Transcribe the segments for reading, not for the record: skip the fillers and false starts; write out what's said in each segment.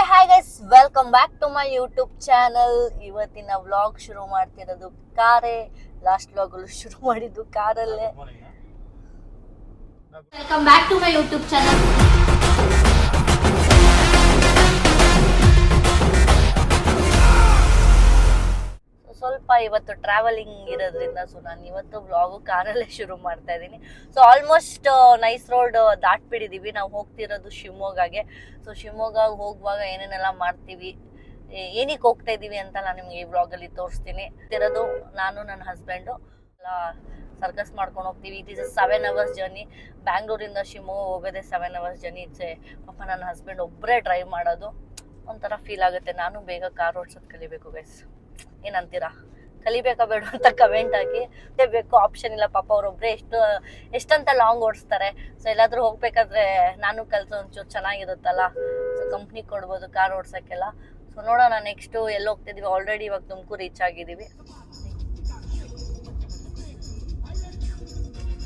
Hi guys, welcome back to my YouTube channel. ಇವತ್ತಿನ vlog ಶುರು ಮಾಡ್ತಿರೋದು ಕಾರೇ. ಲಾಸ್ಟ್ ವ್ಲಾಗಲ್ಲೂ ಶುರು ಮಾಡಿದ್ದು ಕಾರಲ್ಲೇ. Welcome back to my YouTube channel. ಸ್ವಲ್ಪ ಇವತ್ತು ಟ್ರಾವೆಲಿಂಗ್ ಇರೋದ್ರಿಂದ ನಾನು ಇವತ್ತು ವ್ಲಾಗು ಕಾರಲ್ಲೇ ಶುರು ಮಾಡ್ತಾ ಇದ್ದೀನಿ. ಸೊ ಆಲ್ಮೋಸ್ಟ್ ನೈಸ್ ರೋಡ್ ದಾಟ್ಬಿಟ್ಟಿದ್ದೀವಿ. ನಾವು ಹೋಗ್ತಿರೋದು ಶಿವಮೊಗ್ಗಗೆ. ಸೊ ಶಿವಮೊಗ್ಗ ಹೋಗುವಾಗ ಏನೇನೆಲ್ಲ ಮಾಡ್ತೀವಿ, ಏನಕ್ಕೆ ಹೋಗ್ತಾ ಇದ್ದೀವಿ ಅಂತ ನಾನು ನಿಮಗೆ ಈ ವ್ಲಾಗಲ್ಲಿ ತೋರಿಸ್ತೀನಿ. ಇರೋದು ನಾನು ನನ್ನ ಹಸ್ಬೆಂಡು ಎಲ್ಲ ಸರ್ಕಸ್ ಮಾಡ್ಕೊಂಡು ಹೋಗ್ತೀವಿ. It is 7 hours journey. ಬ್ಯಾಂಗ್ಳೂರಿಂದ ಶಿವಮೊಗ್ಗ ಹೋಗೋದೇ 7 hours ಜರ್ನಿ. ಪಾಪ ನನ್ನ ಹಸ್ಬೆಂಡ್ ಒಬ್ಬರೇ ಡ್ರೈವ್ ಮಾಡೋದು ಒಂಥರ ಫೀಲ್ ಆಗುತ್ತೆ. ನಾನು ಬೇಗ ಕಾರ್ ಓಡಿಸೋದು ಕಲಿಬೇಕು ಗೈಸ್. ಏನಂತೀರಾ, ಕಲಿಬೇಕಾ ಬೇಡ ಅಂತ ಕಮೆಂಟ್ ಹಾಕಿ. ಬೇಕು, ಆಪ್ಷನ್ ಇಲ್ಲ. ಪಾಪ ಅವ್ರೊಬ್ಬರೇ ಎಷ್ಟಂತ ಲಾಂಗ್ ಓಡಿಸ್ತಾರೆ. ಸೊ ಎಲ್ಲಾದ್ರೂ ಹೋಗ್ಬೇಕಾದ್ರೆ ನಾನು ಕಲಿತು ಒಂಚೂರು ಚೆನ್ನಾಗಿರುತ್ತಲ್ಲ. ಸೊ ಕಂಪ್ನಿ ಕೊಡ್ಬೋದು ಕಾರ್ ಓಡ್ಸೋಕ್ಕೆಲ್ಲ. ಸೊ ನೋಡೋಣ ನೆಕ್ಸ್ಟು ಎಲ್ಲಿ ಹೋಗ್ತಿದ್ದೀವಿ. ಆಲ್ರೆಡಿ ಇವಾಗ ತುಮಕೂರು ರೀಚ್ ಆಗಿದ್ದೀವಿ.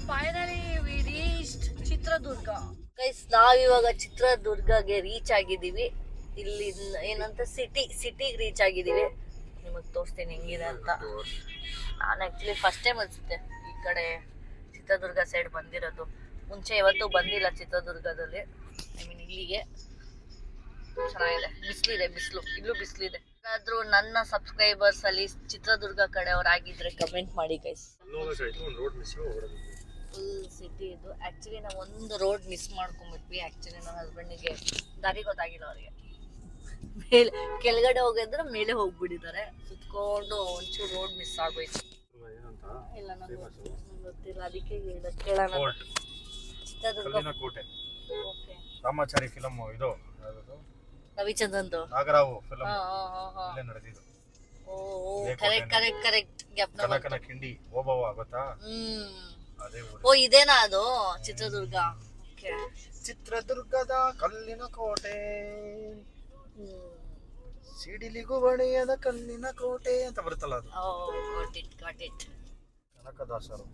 Finally we reached Chitradurga guys. ನಾವಿವಾಗ ಚಿತ್ರದುರ್ಗಗೆ ರೀಚ್ ಆಗಿದ್ದೀವಿ. ಇಲ್ಲಿ ಏನಂತ ಸಿಟಿಗೆ ರೀಚ್ ಆಗಿದ್ದೀವಿ. ನಿಮಗೆ ತೋರಿಸ್ತೀನಿ ಹೆಂಗಿದೆ ಅಂತ. ನಾನು ಆ್ಯಕ್ಚುಲಿ ಫಸ್ಟ್ ಟೈಮ್ ಅನಿಸುತ್ತೆ ಈ ಕಡೆ ಚಿತ್ರದುರ್ಗ ಸೈಡ್ ಬಂದಿರೋದು. ಮುಂಚೆ ಯಾವತ್ತೂ ಬಂದಿಲ್ಲ ಚಿತ್ರದುರ್ಗದಲ್ಲಿ. ಇಲ್ಲಿಗೆ ಚೆನ್ನಾಗಿದೆ. ಬಿಸಿಲು ಇಲ್ಲೂ ಬಿಸಿಲಿದೆ. ಏನಾದರೂ ನನ್ನ ಸಬ್ಸ್ಕ್ರೈಬರ್ಸ್ ಅಲ್ಲಿ ಚಿತ್ರದುರ್ಗ ಕಡೆಯವರಾಗಿದ್ರೆ ಕಮೆಂಟ್ ಮಾಡಿ ಗೈಸ್. ಫುಲ್ ಸಿಟಿ ಇದು. ಆ್ಯಕ್ಚುಲಿ ನಾವು ಒಂದು ರೋಡ್ ಮಿಸ್ ಮಾಡ್ಕೊಂಡ್ಬಿಟ್ವಿ. ಆ್ಯಕ್ಚುಲಿ ನಮ್ಮ ಹಸ್ಬೆಂಡಿಗೆ ದಾರಿ ಗೊತ್ತಾಗಿಲ್ಲ ಅವರಿಗೆ. ಮೇಲೆ ಕೆಳಗಡೆ ಹೋಗಿದ್ರೆ ಮೇಲೆ ಹೋಗ್ಬಿಟ್ಟಿದ್ದಾರೆ. ಸುತ್ಕೊಂಡು ಒಂಚೂರು ರೋಡ್ ಮಿಸ್ ಆಗೋಯ್ತು. ಇಲ್ಲ ನನಗೆ ಗೊತ್ತಿಲ್ಲ, ಅದಕ್ಕೆ ಕೇಳೋಣ. ಚಿತ್ರದುರ್ಗ ಕೋಟೆ. ಓಕೆ. ರಾಮಾಚಾರಿ ಫಿಲಮ್ ಇದು ರವಿಚಂದ್ರನ್ದು ನಾಗರಾವ್ ಫಿಲಮ್ ಇಲ್ಲೇ ನಡೆದಿದ್ದು. ಓ ಕರೆಕ್ಟ್ ಜ್ಞಾಪನ ಕಿಂಡಿ ಓಬವ್ವ ಗೊತ್ತಾ? ಅದೇ ಊರು. ಓ ಇದೇನಾ ಅದು ಚಿತ್ರದುರ್ಗ? ಓಕೆ. ಚಿತ್ರದುರ್ಗದ ಕಲ್ಲಿನ ಕೋಟೆ, ಸಿಡಿಲಿಗೂ ಬಣಿಯದ ಕಲ್ಲಿನ ಕೋಟೆ ಅಂತ ಬರುತ್ತಲ್ಲ ಅದು. Got it. ಕನಕದಾಸರು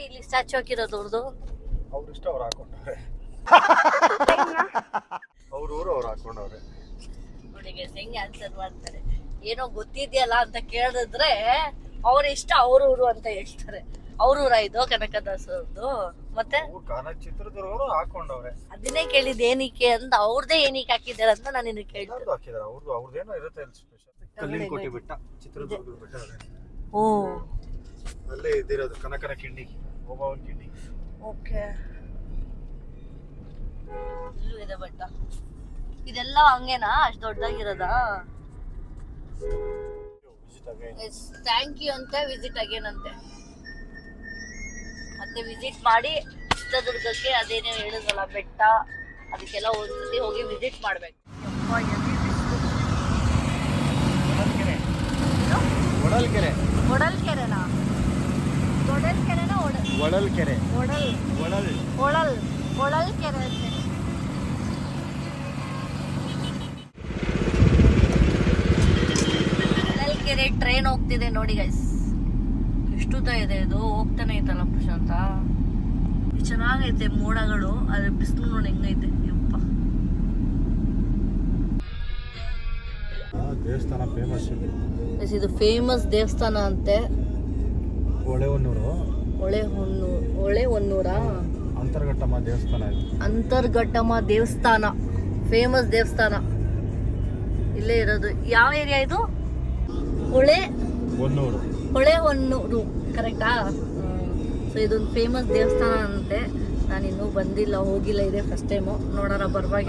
ಇಲ್ಲಿ ಸ್ಟ್ಯಾಚು ಹಾಕಿರೋದು ಅವ್ರದ್ದು. ಅವ್ರ ಇಷ್ಟ ಅವ್ರು ಹಾಕೊಂಡವ್ರೆ. ಅವ್ರ ಊರು ಅವ್ರು ಹಾಕೊಂಡವ್ರೆ. ನೋಡಿ ಹೆಂಗೆ ಆನ್ಸರ್ ಮಾಡ್ತಾರೆ. ಏನೋ ಗೊತ್ತಿದ್ಯಲ್ಲ ಅಂತ ಕೇಳಿದ್ರೆ ಅವ್ರ ಇಷ್ಟ ಅವ್ರ ಊರು ಅಂತ ಹೇಳ್ತಾರೆ. ಅವ್ರ ಊರ ಇದು ಕನಕದಾಸರದ್ದು. ಮತ್ತೆ ಚಿತ್ರದುರ್ಗವರು ಹಾಕೊಂಡವ್ರೆ. ಅದನ್ನೇ ಕೇಳಿದ್ ಏನಕ್ಕೆ ಅಂತ. ಅವ್ರದೇ ಏನಕ್ಕೆ ಹಾಕಿದಾರೆ ಅಂತ ನಾನು ನಿನಗೆ ಕೇಳಿದ್ದು. ಹಾಕಿದಾರೆ ಅವ್ರದ್ದೇನೋ ಇರುತ್ತೆ ಸ್ಪೆಷಲ್. ಕಲ್ಲಿನ ಕೋಟೆ ಬೆಟ್ಟ, ಚಿತ್ರದುರ್ಗದ ಬೆಟ್ಟ. ಓ ಅಲ್ಲೇ ಇದ್ದಿರೋದು ಕನಕನ ಕಿಂಡಿ, ಓಬವ್ವನ ಕಿಂಡಿ. ಓಕೆ. ಇಲ್ಲೂ ಇದೆ ಬೆಟ್ಟ. ಇದೆಲ್ಲ ಹಂಗೇನಾ? ಅಷ್ಟು ದೊಡ್ಡದಾಗಿರೋದಾ? ಥ್ಯಾಂಕ್ ಯು ಅಂತೆ, ವಿಸಿಟ್ ಅಗೇನ್ ಅಂತೆ. ಮತ್ತೆ ವಿಸಿಟ್ ಮಾಡಿ ಚಿತ್ರದುರ್ಗಕ್ಕೆ ಅದೇನೇ ಹೇಳಿದ್ರಲ್ಲ ಬೆಟ್ಟ, ಅದಕ್ಕೆಲ್ಲ ಒಂದ್ಸತಿ ಹೋಗಿ ವಿಸಿಟ್ ಮಾಡ್ಬೇಕು. ಒಡಲ್ಕೆರೆನಾ? ದೊಡ್ಡಲ್ಕೆರೆನಾ? ಒಡಲ್ಕೆರೆ. ಒಡಲ್ಕೆರೆ ಅಂತೆ. ಒಡಲ್ಕೆರೆ ಟ್ರೈನ್ ಹೋಗ್ತಿದೆ ನೋಡಿ ಗೈಸ್. ಎಷ್ಟು ಉದ್ದ ಇದೆ ಇದು, ಹೋಗ್ತಾನೆ ಐತಲ್ಲ ಪ್ರಶಾಂತ. ಚೆನ್ನಾಗೈತೆ ಮೋಡಗಳು, ಅದ್ರ ಬಿಸಿಲು ನೋಡಿ ಹೆಂಗೈತೆ. ಯಪ್ಪ, ದೇವಸ್ಥಾನ ಫೇಮಸ್ ಇದು. ಫೇಮಸ್ ದೇವಸ್ಥಾನ ಅಂತೆ. ಹೊಳೆಹೊನ್ನೂರ ಅಂತರ್ಘಟ್ಟಮ್ಮ ದೇವಸ್ಥಾನ. ಅಂತರ್ಘಟ್ಟಮ್ಮ ದೇವಸ್ಥಾನ ಫೇಮಸ್ ದೇವಸ್ಥಾನ ಇಲ್ಲೇ ಇರೋದು. ಯಾವ ಏರಿಯಾ ಇದು? ಹೊಳೆಹೊನ್ನೂರು ಕರೆಕ್ಟಾ? ಸೊ ಇದೊಂದು ಫೇಮಸ್ ದೇವಸ್ಥಾನ ಅಂತೆ. ನಾನು ಇನ್ನೂ ಬಂದಿಲ್ಲ, ಹೋಗಿಲ್ಲ, ಇದೆ ಫಸ್ಟ್ ಟೈಮು. ನೋಡೋಣ ಬರುವಾಗ.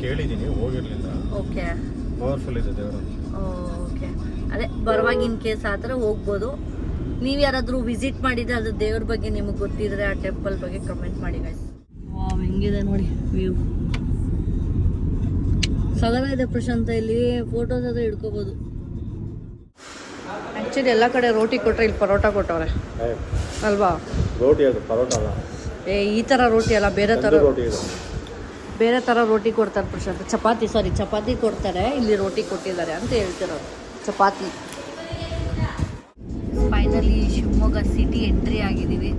ಕೇಳಿದ್ದೀನಿ, ಹೋಗಿರ್ಲಿಲ್ಲ. ಓಕೆ. ಪವರ್ಫುಲ್ ಇದೆ ದೇವರು. ಓಕೆ. ಅದೇ ಬರುವಾಗ ಇನ್ ಕೇಸ್ ಆ ಥರ ಹೋಗ್ಬೋದು. ನೀವು ಯಾರಾದರೂ ವಿಸಿಟ್ ಮಾಡಿದ್ರೆ ಅದು ದೇವ್ರ ಬಗ್ಗೆ ನಿಮಗೆ ಗೊತ್ತಿದ್ರೆ ಆ ಟೆಂಪಲ್ ಬಗ್ಗೆ ಕಮೆಂಟ್ ಮಾಡಿ ಗೈಸ್. ವಾವ್, ಹೆಂಗಿದೆ ನೋಡಿ ವ್ಯೂ. ಸಗದಾಗಿದೆ ಪ್ರಶಾಂತ. ಇಲ್ಲಿ ಫೋಟೋಸ್ ಅದು ಹಿಡ್ಕೋಬೋದು. ಆ್ಯಕ್ಚುಲಿ ಎಲ್ಲ ಕಡೆ ರೋಟಿ ಕೊಟ್ಟರೆ ಇಲ್ಲಿ ಪರೋಟ ಕೊಟ್ಟವ್ರೆ ಅಲ್ವಾ? ರೋಟಿ ಅದು ಪರೋಟ ಅಲ್ಲ. ಈ ಥರ ರೋಟಿ ಅಲ್ಲ, ಬೇರೆ ಥರ ರೋಟಿ ಕೊಡ್ತಾರೆ ಪ್ರಶಾಂತ್. ಚಪಾತಿ ಕೊಡ್ತಾರೆ. ಇಲ್ಲಿ ರೋಟಿ ಕೊಟ್ಟಿದ್ದಾರೆ ಅಂತ ಹೇಳ್ತಿರೋದು. Chapati. Finally Shivamogga city entry ಆಗಿದ್ದೀವಿ.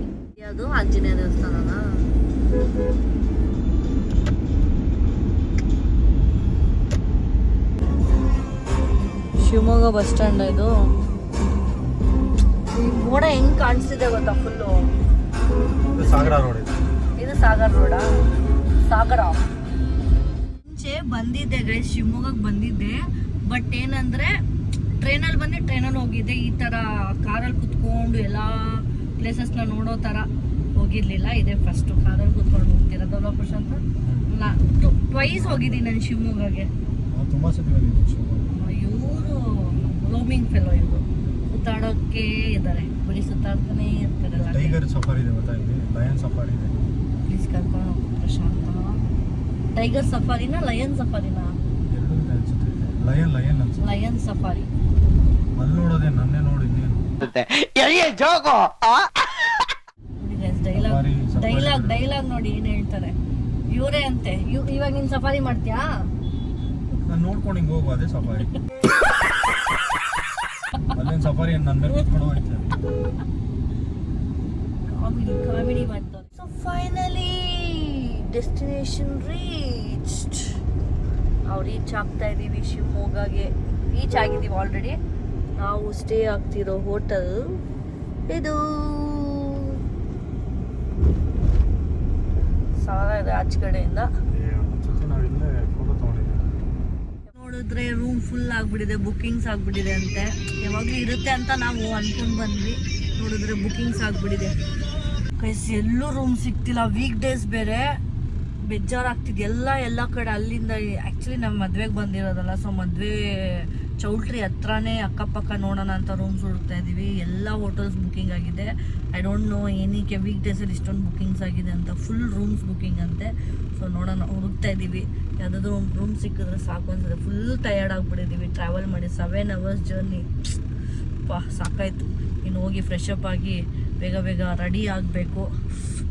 ಅದು ಆಂಜನೇಯ ದೇವಸ್ಥಾನನಾ? ಶಿವಮೊಗ್ಗ ಬಸ್ ಸ್ಟ್ಯಾಂಡ್ ಇದು. ಈ ಮೋಡ ಹೆಂಗ್ ಕಾಣಿಸ್ತಿದೆ ಗೊತ್ತಾ ಫುಲ್ಲು. ಸಾಗರ ರೋಡ್ ಇದು ಸಾಗರ್ ರೋಡಾ? ಸಾಗರ. ಮುಂಚೆ ಬಂದಿದ್ದೆ ಗೈಸ್, ಶಿವಮೊಗ್ಗಕ್ಕೆ ಬಂದಿದ್ದೆ. ಬಟ್ ಏನಂದ್ರೆ ಟ್ರೈನಲ್ಲಿ ಬಂದು ಟ್ರೈನಲ್ಲಿ ಹೋಗಿದ್ದೆ. ಈ ತರ ಕಾರಲ್ಲಿ ಕುತ್ಕೊಂಡು ಎಲ್ಲ ಪ್ಲೇಸಸ್ನ ನೋಡೋ ತರ ಹೋಗಿರ್ಲಿಲ್ಲ. ಇದೇ ಫಸ್ಟ್ ಕಾರಲ್ಲಿ ಕುತ್ಕೊಂಡು ಹೋಗ್ತಿರೋದಲ್ಲ ಪ್ರಶಾಂತ. ಟ್ವೈಸ್ ಹೋಗಿದ್ದೀನಿ ನಾನು ಶಿವಮೊಗ್ಗಗೆ. ಇವರು ರೋಮಿಂಗ್ ಫೆಲೋ, ಇವರು ಸುತ್ತಾಡೋಕ್ಕೆ ಇದ್ದಾರೆ, ಬರೀ ಸುತ್ತಾಡ್ತಾನೆ ಇರ್ತಾರಲ್ಲ. ಟೈಗರ್ ಸಫಾರಿ ಇದೆ ಗೊತ್ತಾ, ಇಲ್ಲಿ ಲಯನ್ ಸಫಾರಿ ಇದೆ. ಪ್ಲೀಸ್ ಕರ್ಕೊಂಡು ಹೋಗು ಪ್ರಶಾಂತ. ಟೈಗರ್ ಸಫಾರಿನಾ ಲಯನ್ ಸಫಾರಿನಾ? ಲಯನ್ ಲಯನ್ ಅನ್ಸುತ್ತೆ. ಲಯನ್ ಸಫಾರಿ ಅಲ್ಲಿ ನೋಡೋದೇ ನನ್ನೇ ನೋಡಿ ಇನ್ನೇನು. ಡೈಲಾಗ್ ನೋಡಿ ಏನ್ ಹೇಳ್ತಾರೆ ಇವರೇ ಅಂತೆ. ಇವಾಗ ನೀನ್ ಸಫಾರಿ ಮಾಡ್ತೀಯಾ? ನಾನು ನೋಡ್ಕೊಂಡು ಹಿಂಗೆ ಹೋಗು, ಅದೇ ಸಫಾರಿ. ಅಲ್ಲೇನು ಸಫಾರಿ ನನ್ನ ಮೇಲೆ ಕುತ್ಕೊಂಡು ಹೋಗ್ತಾರೆ. ಕಾಮಿಡಿ ಮಾಡ್ತಾರೆ. So finally destination reached. ನಾವು ರೀಚ್ ಆಗ್ತಾ ಇದೀವಿ ಶಿವಮೊಗ್ಗಗೆ. ರೀಚ್ ಆಗಿದ್ದೀವಿ ಆಲ್ರೆಡಿ. ನಾವು ಸ್ಟೇ ಆಗ್ತಿರೋ ಹೋಟೆಲ್ ಇದು. ಸಾಲ ಇದೆ ಆಚೆ ಕಡೆಯಿಂದ. ನೋಡಿದ್ರೆ ರೂಮ್ ಫುಲ್ ಆಗ್ಬಿಟ್ಟಿದೆ, ಬುಕ್ಕಿಂಗ್ಸ್ ಆಗ್ಬಿಟ್ಟಿದೆ ಅಂತೆ. ಯಾವಾಗಲೂ ಇರುತ್ತೆ ಅಂತ ನಾವು ಅನ್ಕೊಂಡು ಬಂದ್ವಿ, ನೋಡಿದ್ರೆ ಬುಕ್ಕಿಂಗ್ಸ್ ಆಗ್ಬಿಟ್ಟಿದೆ. ಎಲ್ಲೂ ರೂಮ್ ಸಿಗ್ತಿಲ್ಲ. ವೀಕ್ ಡೇಸ್ ಬೇರೆ, ಬೇಜಾರಾಗ್ತಿದೆ. ಎಲ್ಲ ಕಡೆ ಅಲ್ಲಿಂದ. ಆ್ಯಕ್ಚುಲಿ ನಾವು ಮದುವೆಗೆ ಬಂದಿರೋದಲ್ಲ, ಸೊ ಮದುವೆ ಚೌಲ್ಟ್ರಿ ಹತ್ರನೇ ಅಕ್ಕಪಕ್ಕ ನೋಡೋಣ ಅಂತ ರೂಮ್ಸ್ ಹುಡುಕ್ತಾ ಇದ್ದೀವಿ. ಎಲ್ಲ ಹೋಟೆಲ್ಸ್ ಬುಕ್ಕಿಂಗ್ ಆಗಿದೆ. ಐ ಡೋಂಟ್ ನೋ ಏನಕ್ಕೆ ವೀಕ್ ಡೇಸಲ್ಲಿ ಇಷ್ಟೊಂದು ಬುಕ್ಕಿಂಗ್ಸ್ ಆಗಿದೆ ಅಂತ. ಫುಲ್ ರೂಮ್ಸ್ ಬುಕ್ಕಿಂಗ್ ಅಂತೆ. ಸೊ ನೋಡೋಣ, ಹುಡುಕ್ತಾ ಇದ್ದೀವಿ. ಯಾವುದಾದ್ರೂ ರೂಮ್ ಸಿಕ್ಕಿದ್ರೆ ಸಾಕು ಅನ್ಸುತ್ತೆ. ಫುಲ್ ಟಯರ್ಡ್ ಆಗಿಬಿಟ್ಟಿದ್ದೀವಿ ಟ್ರಾವೆಲ್ ಮಾಡಿ. 7 hours ಜರ್ನಿ. ಸಾಕಾಯಿತು. ಇನ್ನು ಹೋಗಿ ಫ್ರೆಶ್ ಅಪ್ ಆಗಿ ಬೇಗ ರೆಡಿ ಆಗಬೇಕು.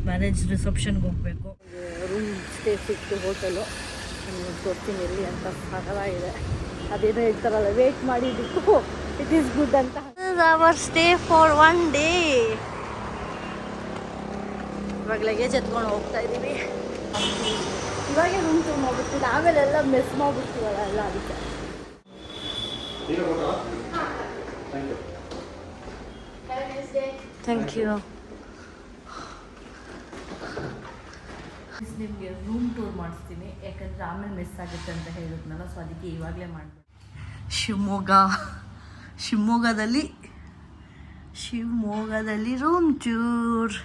ಮ್ಯಾರೇಜ್ ರಿಸೆಪ್ಷನ್ಗೆ ಹೋಗಬೇಕು. ರೂಮ್ ಸ್ಟೇ ಸಿಕ್ತು ಹೋಟೆಲು. ತೋರ್ತೀನಿ ಎಲ್ಲಿ ಅಂತ. ಸಾಗರ ಇದೆ. ಅದೇನೋ ಹೇಳ್ತಾರಲ್ಲ, ವೇಟ್ ಮಾಡಿದ್ದಕ್ಕೂ ಇಟ್ ಈಸ್ ಗುಡ್ ಅಂತ. Our stay for 1 day. ಇವಾಗ ಲಗೇಜ್ ಎತ್ಕೊಂಡು ಹೋಗ್ತಾ ಇದ್ದೀವಿ. ಇವಾಗೇ ರೂಮ್ ತುಂಬ ಹೋಗ್ಬಿಡ್ತೀನಿ, ಆಮೇಲೆ ಎಲ್ಲ ಮಿಸ್ ಮಾಡಿಬಿಡ್ತೀವಲ್ಲ ಎಲ್ಲ, ಅದಕ್ಕೆ. Thank you. ನಿಮಗೆ ರೂಮ್ ಟೂರ್ ಮಾಡಿಸ್ತೀನಿ, ಯಾಕಂದರೆ ಆಮೇಲೆ ಮಿಸ್ ಆಗುತ್ತೆ ಅಂತ ಹೇಳಿದ್ನಲ್ಲ. ಸೊ ಅದಕ್ಕೆ ಇವಾಗಲೇ ಮಾಡಿದೆ. ಶಿವಮೊಗ್ಗದಲ್ಲಿ ರೂಮ್ ಟೂರ್.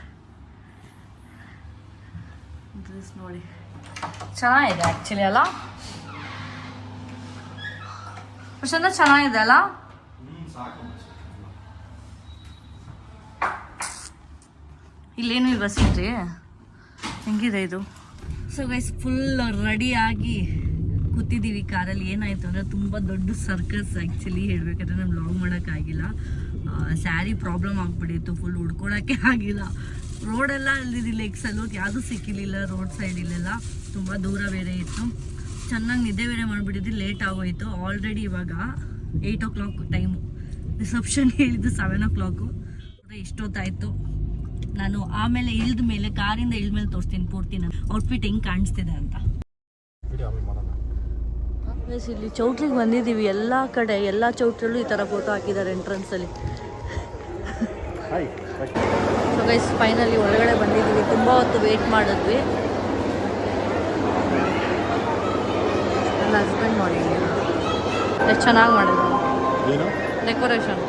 ಡ್ರೆಸ್ ನೋಡಿ ಚೆನ್ನಾಗಿದೆ ಆ್ಯಕ್ಚುಲಿ ಅಲ್ಲ ಪ್ರಶಾಂತ? ಚೆನ್ನಾಗಿದೆ ಅಲ್ಲ? ಇಲ್ಲೇನು ಇಲ್ವಾ ಸೀಟ್ರಿ? ಹೆಂಗಿದೆ ಇದು? ಸೊ ಗೈಸ್ ಫುಲ್ ರೆಡಿಯಾಗಿ ಕೂತಿದ್ದೀವಿ ಕಾರಲ್ಲಿ. ಏನಾಯಿತು ಅಂದರೆ ತುಂಬ ದೊಡ್ಡ ಸರ್ಕಸ್ ಆ್ಯಕ್ಚುಲಿ ಹೇಳಬೇಕಾದ್ರೆ. ನಾನು ಲಾಗ್ ಮಾಡೋಕ್ಕಾಗಿಲ್ಲ. ಸ್ಯಾರಿ ಪ್ರಾಬ್ಲಮ್ ಆಗಿಬಿಟ್ಟಿತ್ತು. ಫುಲ್ ಉಡ್ಕೊಳಕ್ಕೆ ಆಗಿಲ್ಲ. ರೋಡೆಲ್ಲ ಅಲ್ಲಿ ಲೆಗ್ಸಲ್ಲೂ ಯಾವುದೂ ಸಿಕ್ಕಿರಲಿಲ್ಲ. ರೋಡ್ ಸೈಡ್ ಇಲ್ಲೆಲ್ಲ ತುಂಬ ದೂರ ಬೇರೆ ಇತ್ತು. ಚೆನ್ನಾಗಿ ನಿದ್ದೆ ಬೇರೆ ಮಾಡಿಬಿಟ್ಟಿದ್ದು. ಲೇಟ್ ಆಗೋಯಿತು. ಆಲ್ರೆಡಿ ಇವಾಗ 8 o'clock ಟೈಮು. ರಿಸೆಪ್ಷನ್ ಹೇಳಿದ್ದು 7 o'clock. ಇಷ್ಟೊತ್ತಾಯಿತು. ನಾನು ಆಮೇಲೆ ಇಳಿದ ಮೇಲೆ, ಕಾರಿಂದ ಇಳಿದ ಮೇಲೆ ತೋರಿಸ್ತೀನಿ ಪೂರ್ತಿ ನಾನು ಔಟ್ಫಿಟ್ ಹೆಂಗೆ ಕಾಣಿಸ್ತಿದೆ ಅಂತ. ಇಲ್ಲಿ ಚೌಟ್ರಿಗೆ ಬಂದಿದ್ದೀವಿ. ಎಲ್ಲ ಕಡೆ ಎಲ್ಲ ಚೌಟ್ರಲ್ಲೂ ಈ ಥರ ಫೋಟೋ ಹಾಕಿದ್ದಾರೆ ಎಂಟ್ರೆನ್ಸಲ್ಲಿ. ಸೊ ಗೈಸ್ ಫೈನಲಿ ಒಳಗಡೆ ಬಂದಿದ್ದೀವಿ. ತುಂಬ ಹೊತ್ತು ವೇಟ್ ಮಾಡಿದ್ವಿ. ನನ್ನ ಹಸ್ಬೆಂಡ್ ನೋಡಿ ಎಷ್ಟು ಚೆನ್ನಾಗಿ ಮಾಡಿದ್ರು ಡೆಕೋರೇಷನ್.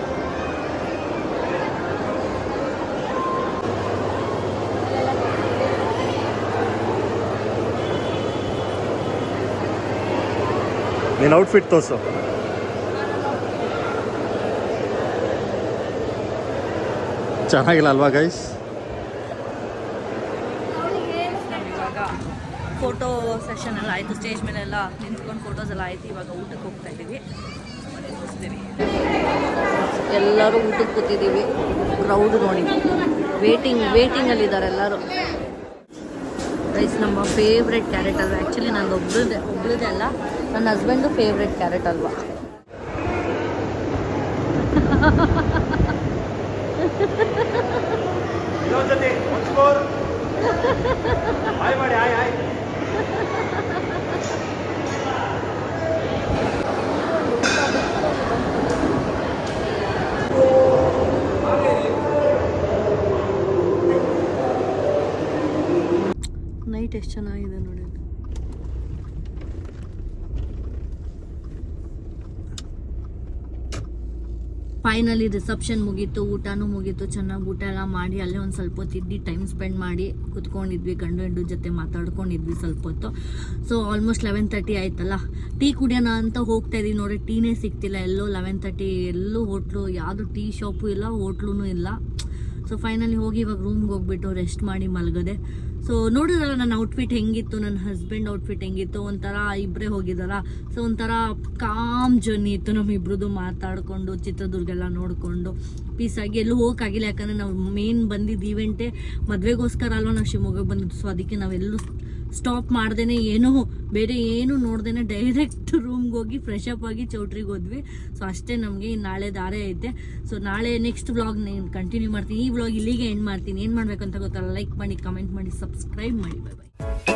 ನೀನು ಔಟ್ಫಿಟ್ ತೋರಿಸು. ಚೆನ್ನಾಗಿಲ್ಲ ಅಲ್ವಾ ಗೈಸ್? ಇವಾಗ ಫೋಟೋ ಸೆಷನ್ ಎಲ್ಲ ಆಯಿತು. ಸ್ಟೇಜ್ ಮೇಲೆಲ್ಲ ನಿಂತ್ಕೊಂಡು ಫೋಟೋಸ್ ಎಲ್ಲ ಆಯಿತು. ಇವಾಗ ಊಟಕ್ಕೆ ಹೋಗ್ತಾ ಇದ್ದೀವಿ. ಎಲ್ಲರೂ ಊಟಕ್ಕೆ ಕೂತಿದ್ದೀವಿ. ಕ್ರೌಡ್ ನೋಡಿ, ವೇಟಿಂಗಲ್ಲಿದ್ದಾರೆ ಎಲ್ಲರೂ. ಗೈಸ್ ನಮ್ಮ ಫೇವ್ರೆಟ್ ಕ್ಯಾರೆಟ್ ಅಲ್ವಾ? ಆ್ಯಕ್ಚುಲಿ ನಂದು ಒಬ್ಳದೇ ಅಲ್ಲ, ನನ್ನ ಹಸ್ಬೆಂಡು ಫೇವ್ರೆಟ್ ಕ್ಯಾರೆಟ್ ಅಲ್ವಾ. ಎಷ್ಟು ಚೆನ್ನಾಗಿದೆ ನೋಡಿ. ಫೈನಲಿ ರಿಸೆಪ್ಷನ್ ಮುಗೀತು, ಊಟನೂ ಮುಗೀತು, ಚೆನ್ನಾಗಿ ಊಟ ಎಲ್ಲ ಮಾಡಿ ಅಲ್ಲೇ ಒಂದು ಸ್ವಲ್ಪ ಹೊತ್ತು ಇದ್ದು ಟೈಮ್ ಸ್ಪೆಂಡ್ ಮಾಡಿ ಕುತ್ಕೊಂಡಿದ್ವಿ, ಗಂಡು ಜೊತೆ ಮಾತಾಡ್ಕೊಂಡಿದ್ವಿ ಸ್ವಲ್ಪ ಹೊತ್ತು. ಸೊ ಆಲ್ಮೋಸ್ಟ್ 11:30 ಆಯ್ತಲ್ಲ, ಟೀ ಕುಡಿಯೋಣ ಅಂತ ಹೋಗ್ತಾ ಇದೀವಿ ನೋಡಿ, ಟೀನೇ ಸಿಗ್ತಿಲ್ಲ ಎಲ್ಲೋ. 11:30 ಎಲ್ಲೂ ಹೋಟ್ಲು, ಯಾವುದು ಟೀ ಶಾಪು ಇಲ್ಲ, ಹೋಟ್ಲೂ ಇಲ್ಲ. ಸೊ ಫೈನಲಿ ಹೋಗಿ ಇವಾಗ ರೂಮ್ಗೆ ಹೋಗ್ಬಿಟ್ಟು ರೆಸ್ಟ್ ಮಾಡಿ ಮಲಗದೆ. ಸೊ ನೋಡಿದ್ರಲ್ಲ ನನ್ನ ಔಟ್ಫಿಟ್ ಹೆಂಗಿತ್ತು, ನನ್ನ ಹಸ್ಬೆಂಡ್ ಔಟ್ಫಿಟ್ ಹೆಂಗಿತ್ತು, ಒಂಥರ ಇಬ್ಬರೇ ಹೋಗಿದ್ದಾರ. ಸೊ ಒಂಥರ ಕಾಮ್ ಜರ್ನಿ ಇತ್ತು ನಮ್ಮಿಬ್ರದ್ದು, ಮಾತಾಡಿಕೊಂಡು ಚಿತ್ರದುರ್ಗ ಎಲ್ಲ ನೋಡಿಕೊಂಡು ಪೀಸಾಗಿ ಎಲ್ಲೂ ಹೋಗೋಕ್ಕಾಗಿಲ್ಲ. ಯಾಕಂದರೆ ನಾವು ಮೇನ್ ಬಂದಿದ್ದು ಈವೆಂಟೇ ಮದುವೆಗೋಸ್ಕರ ಅಲ್ವಾ ನಾವು ಶಿವಮೊಗ್ಗಕ್ಕೆ ಬಂದಿದ್ದು. ಸೊ ಅದಕ್ಕೆ ನಾವೆಲ್ಲೂ ಸ್ಟಾಪ್ ಮಾಡ್ದೇನೆ, ಏನೋ ಬೇರೆ ಏನು ನೋಡ್ದೇನೆ ಡೈರೆಕ್ಟ್ ರೂಮ್ಗೆ ಹೋಗಿ ಫ್ರೆಶ್ ಅಪ್ ಆಗಿ ಚೌಟ್ರಿಗೆ ಹೋದ್ವಿ. ಸೊ ಅಷ್ಟೇ, ನಮಗೆ ನಾಳೆ ದಾರೆ ಐತೆ. ಸೊ ನಾಳೆ ನೆಕ್ಸ್ಟ್ ವ್ಲಾಗ್ ನಾನು ಕಂಟಿನ್ಯೂ ಮಾಡ್ತೀನಿ. ಈ ವ್ಲಾಗ್ ಇಲ್ಲಿಗೆ ಎಂಡ್ ಮಾಡ್ತೀನಿ. ಏನು ಮಾಡಬೇಕಂತ ಗೊತ್ತಲ್ಲ, ಲೈಕ್ ಮಾಡಿ, ಕಮೆಂಟ್ ಮಾಡಿ, ಸಬ್ಸ್ಕ್ರೈಬ್ ಮಾಡಿ. Bye bye.